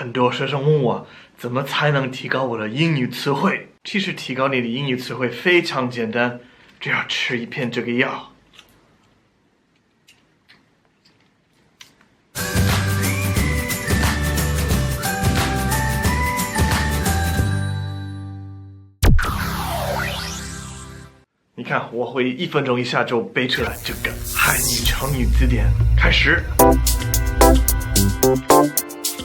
很多学生问我怎么才能提高我的英语词汇。其实提高你的英语词汇非常简单，只要吃一片这个药。你看，我会1分钟一下就背出来这个汉语成语字典。开始，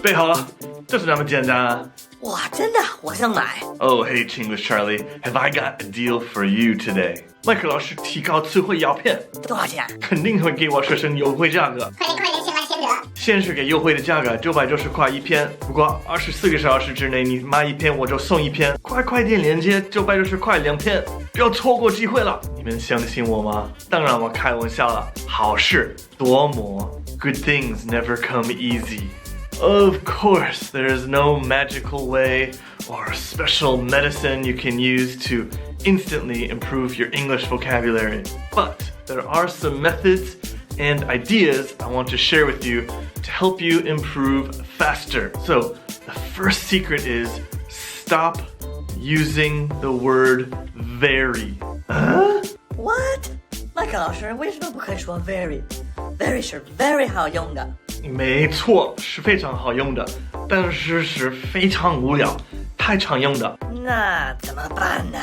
背好了，就是那么简单啊！哇，真的，我想买。Oh, hey, Chinglish Charlie, have I got a deal for you today? 麦克老师提高词汇药片，多少钱？肯定会给我学生优惠价格。快点，先来先得。先是给优惠的价格990块一篇，不过24个小时之内你买一篇我就送一篇。快点链接990块2篇，不要错过机会了。你们相信我吗？当然我开玩笑了，好事多磨。Good things never come easy. Of course, there is no magical way or special medicine you can use to instantly improve your English vocabulary. But there are some methods and ideas I want to share with you to help you improve faster. So, the first secret is stop using the word very. What? 麦克老师为什么不可以说 very？very 是 very 好用的。没错，是非常好用的，但是是非常无聊，太常用的。那怎么办呢？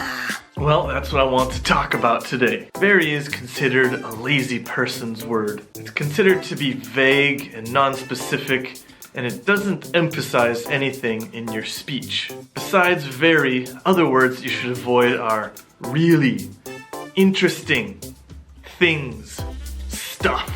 Well, that's what I want to talk about today. Very is considered a lazy person's word. It's considered to be vague and non-specific, and it doesn't emphasize anything in your speech. Besides very, other words you should avoid are really, interesting, things, stuff.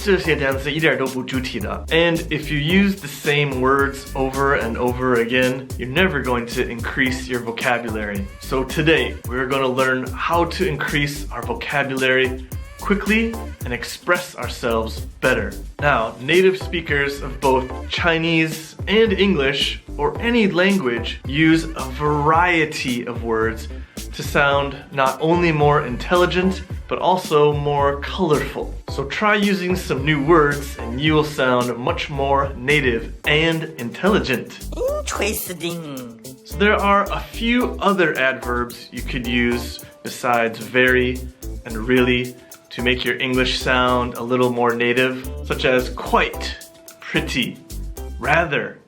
这些单词一点都不具体的。And if you use the same words over and over again, you're never going to increase your vocabulary. So today, we're going to learn how to increase our vocabulary quickly and express ourselves better. Now, native speakers of both Chinese and English, or any language, use a variety of words to sound not only more intelligent, but also more colorful. So try using some new words and you will sound much more native and intelligent. Interesting. So there are a few other adverbs you could use besides very and really to make your English sound a little more native, such as quite, pretty, rather,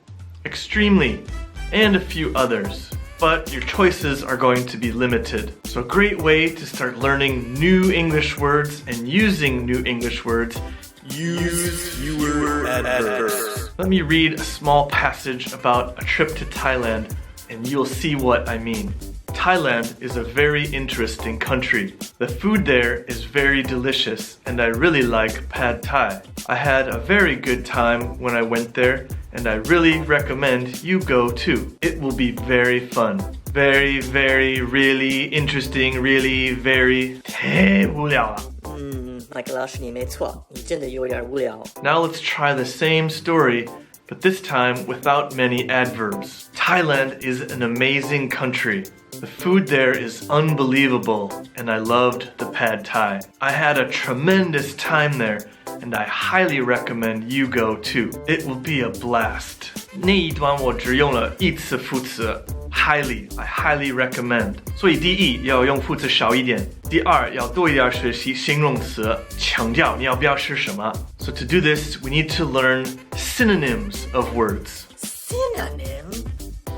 extremely, and a few others. But your choices are going to be limited. So a great way to start learning new English words and using new English words, use fewer adverbs. Let me read a small passage about a trip to Thailand and you'll see what I mean. Thailand is a very interesting country. The food there is very delicious and I really like pad thai. I had a very good time when I went there and I really recommend you go too. It will be very fun. Very, really interesting, really, very 太无聊了。麦克老师你没错，你真的有点无聊。Now let's try the same story, but this time without many adverbs. Thailand is an amazing country. The food there is unbelievable, and I loved the pad thai. I had a tremendous time there, and I highly recommend you go too. It will be a blast. 那一段我只用了一次副词 highly, I highly recommend. 所以第一要用副词少一点，第二要多一点学习形容词，强调你要表示什么。So to do this, we need to learn synonyms of words. Synonym?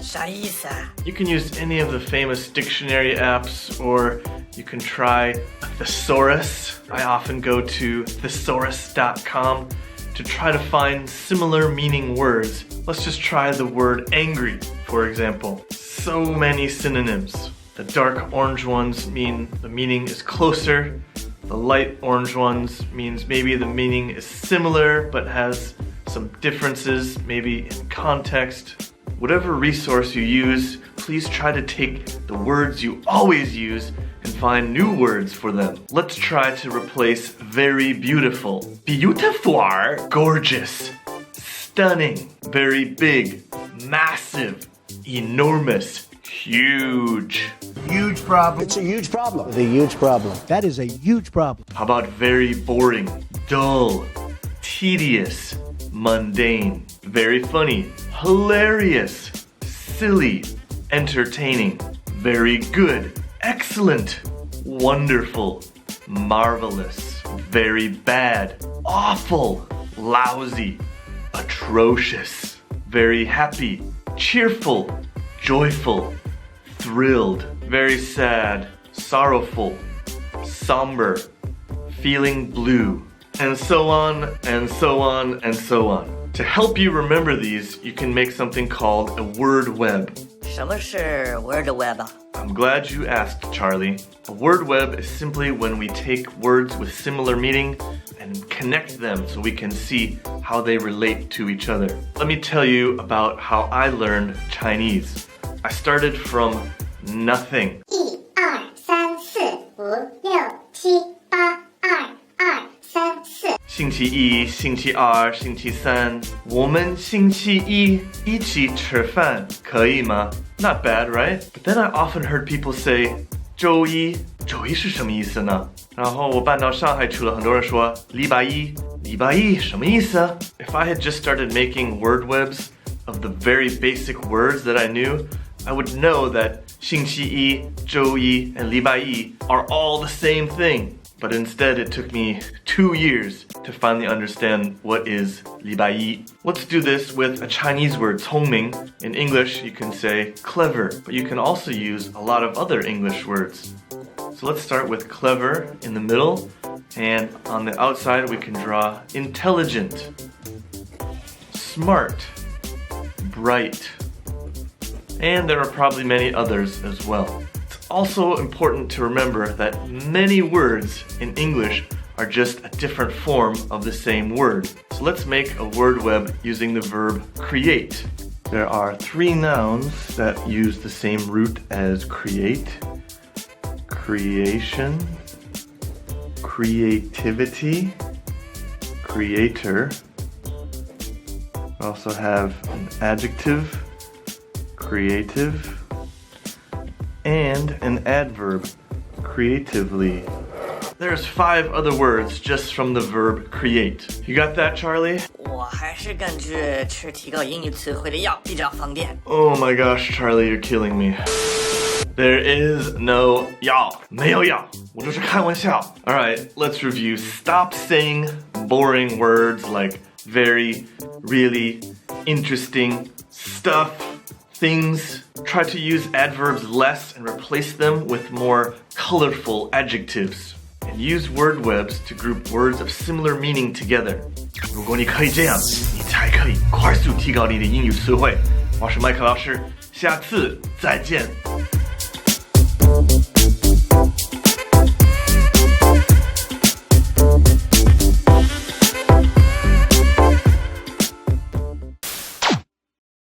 啥意思啊？ You can use any of the famous dictionary apps, or you can try a thesaurus. I often go to thesaurus.com to try to find similar meaning words. Let's just try the word angry, for example. So many synonyms. The dark orange ones mean the meaning is closer. The light orange ones means maybe the meaning is similar but has some differences, maybe in context. Whatever resource you use, please try to take the words you always use and find new words for them. Let's try to replace very beautiful. Beautiful, gorgeous, stunning, very big, massive, enormous, huge. Huge problem. It's a huge problem. It's a huge problem. That is a huge problem. How about very boring, dull, tedious, mundane, very funny, hilarious, silly, entertaining, very good, excellent, wonderful, marvelous, very bad, awful, lousy, atrocious, very happy, cheerful, joyful, thrilled, very sad, sorrowful, somber, feeling blue, and so on, and so on, and so on. To help you remember these, you can make something called a word web. 什么是 word web 啊？ I'm glad you asked, Charlie. A word web is simply when we take words with similar meaning and connect them so we can see how they relate to each other. Let me tell you about how I learned Chinese. I started from nothing. 1、2、3、4、5、6、7、8、2、2、3、4。星期一、星期二、星期三，我们星期一一起吃饭，可以吗？ Not bad, right? But then I often heard people say 周一是什么意思呢？然后我搬到上海去了，很多人说礼拜一什么意思啊？ If I had just started making word webs of the very basic words that I knew, I would know that 星期一、周一 and 礼拜一 are all the same thing. But instead, it took me 2 years to finally understand what is 礼拜一. Let's do this with a Chinese word, 聪明. In English, you can say clever, but you can also use a lot of other English words. So let's start with clever in the middle, and on the outside, we can draw intelligent, smart, bright, and there are probably many others as well. It's also important to remember that many words in English are just a different form of the same word. So let's make a word web using the verb create. There are 3 nouns that use the same root as create: creation, creativity, creator. We also have an adjective, creative, and an adverb, creatively. There's 5 other words just from the verb create. You got that, Charlie? 我还是感觉吃提高英语词汇的药比较方便。 Oh my gosh, Charlie, you're killing me. There is no 药，没有药，我就是开玩笑。All right, let's review. Stop saying boring words like very, really, interesting, stuff, things. Try to use adverbs less and replace them with more colorful adjectives. And use word webs to group words of similar meaning together. 如果你可以这样，你才可以快速提高你的英语词汇。我是麦克老师，下次再见。